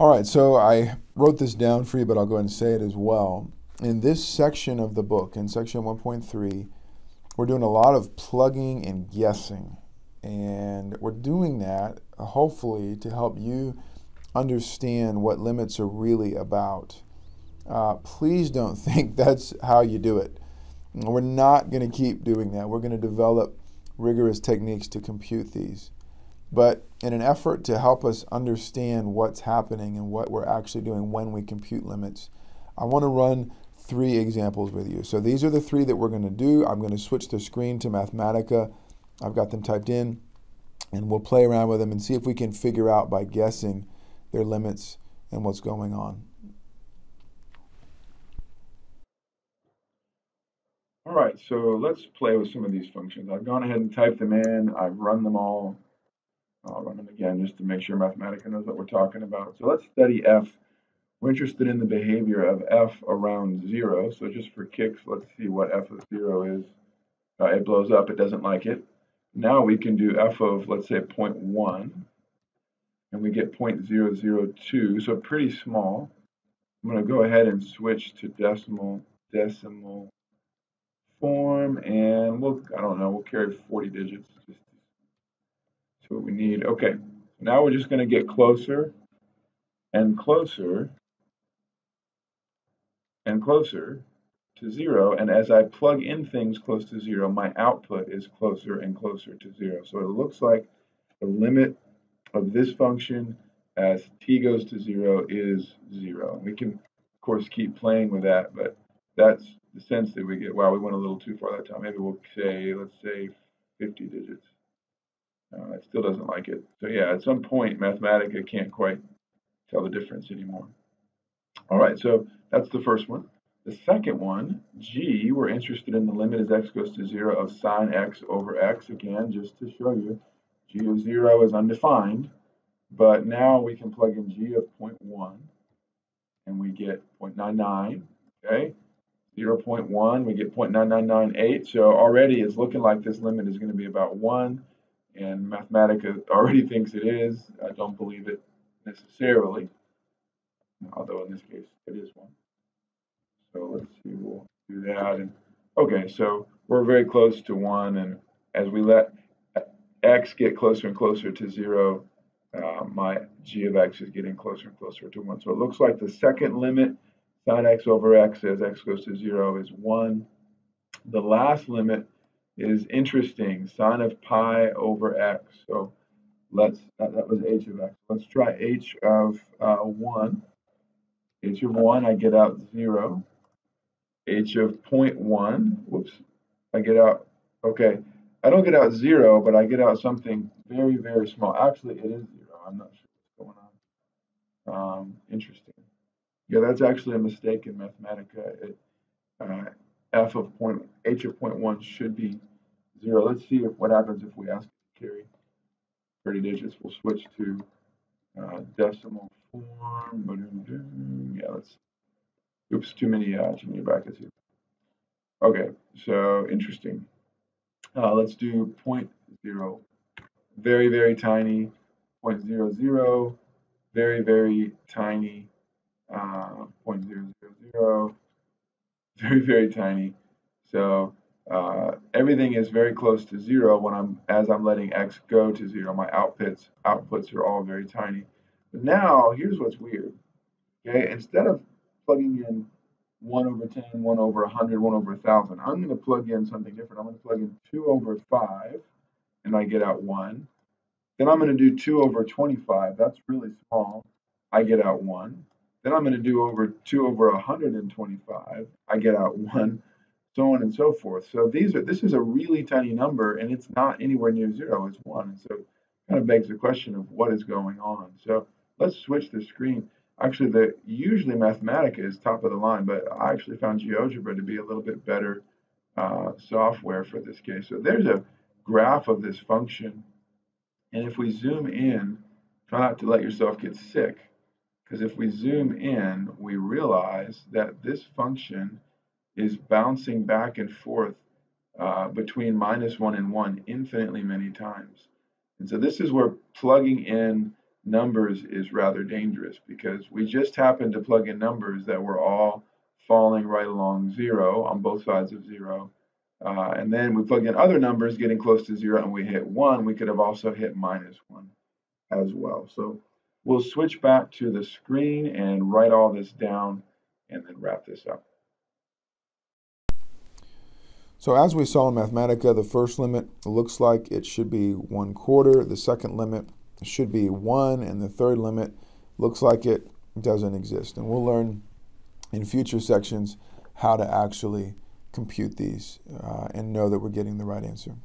All right, so I wrote this down for you, but I'll go ahead and say it as well. In this section of the book, in section 1.3, we're doing a lot of plugging and guessing. And we're doing that, hopefully, to help you understand what limits are really about. Please don't think that's how you do it. We're not going to keep doing that. We're going to develop rigorous techniques to compute these. But in an effort to help us understand what's happening and what we're actually doing when we compute limits, I want to run 3 examples with you. So these are the 3 that we're going to do. I'm going to switch the screen to Mathematica. I've got them typed in, and we'll play around with them and see if we can figure out by guessing their limits and what's going on. All right, so let's play with some of these functions. I've gone ahead and typed them in. I've run them all. I'll run them again just to make sure Mathematica knows what we're talking about. So let's study f. We're interested in the behavior of f around 0. So just for kicks, let's see what f of 0 is. It blows up. It doesn't like it. Now we can do f of, let's say, 0.1. And we get 0.002, so pretty small. I'm going to go ahead and switch to decimal form. And I don't know, we'll carry 40 digits. That's what we need. Okay, now we're just going to get closer and closer and closer to 0. And as I plug in things close to 0, my output is closer and closer to 0. So it looks like the limit of this function as t goes to 0 is 0. We can, of course, keep playing with that, but that's the sense that we get. Wow, we went a little too far that time. Maybe we'll say, let's say 50 digits. It still doesn't like it. So yeah, at some point, Mathematica can't quite tell the difference anymore. All right, so that's the first one. The second one, g, we're interested in the limit as x goes to 0 of sine x over x. Again, just to show you, g of 0 is undefined, but now we can plug in g of 0.1, and we get 0.99, okay? 0.1, we get 0.9998, so already it's looking like this limit is going to be about 1, and Mathematica already thinks it is. I don't believe it necessarily, although in this case it is 1. So let's see, we'll do that. And okay, so we're very close to 1, and as we let x get closer and closer to 0, my g of x is getting closer and closer to 1. So it looks like the second limit, sine x over x as x goes to 0, is 1. The last limit is interesting, sine of pi over x. So that was h of x. Let's try h of 1. H of 1, I get out 0. H of 0.1, whoops, I get out, okay, I don't get out 0, but I get out something very, very small. Actually, it is 0. I'm not sure what's going on. Interesting. Yeah, that's actually a mistake in Mathematica. H of 0.1 should be 0. Let's see what happens if we ask it to carry 30 digits. We'll switch to decimal form. Yeah, oops, too many brackets here. Okay, so interesting. Let's do 0.0. Very, very tiny. 0.00. Very, very tiny. 0.000. Very, very tiny. So everything is very close to 0 as I'm letting x go to 0. My outputs are all very tiny. But now here's what's weird. Okay, instead of plugging in 1 over 10, 1 over 100, 1 over 1,000, I'm going to plug in something different. I'm going to plug in 2 over 5, and I get out 1. Then I'm going to do 2 over 25. That's really small. I get out 1. Then I'm going to do 2 over 125. I get out 1, so on and so forth. So this is a really tiny number, and it's not anywhere near 0. It's 1. And so it kind of begs the question of what is going on. So let's switch the screen. Actually, usually Mathematica is top of the line, but I actually found GeoGebra to be a little bit better software for this case. So there's a graph of this function. And if we zoom in, try not to let yourself get sick, because if we zoom in, we realize that this function is bouncing back and forth between -1 and 1 infinitely many times. And so this is where plugging in numbers is rather dangerous, because we just happened to plug in numbers that were all falling right along 0 on both sides of 0. And then we plug in other numbers getting close to 0 and we hit 1. We could have also hit -1 as well. So we'll switch back to the screen and write all this down and then wrap this up. So as we saw in Mathematica, the first limit looks like it should be 1/4. The second limit should be 1, and the third limit looks like it doesn't exist. And we'll learn in future sections how to actually compute these and know that we're getting the right answer.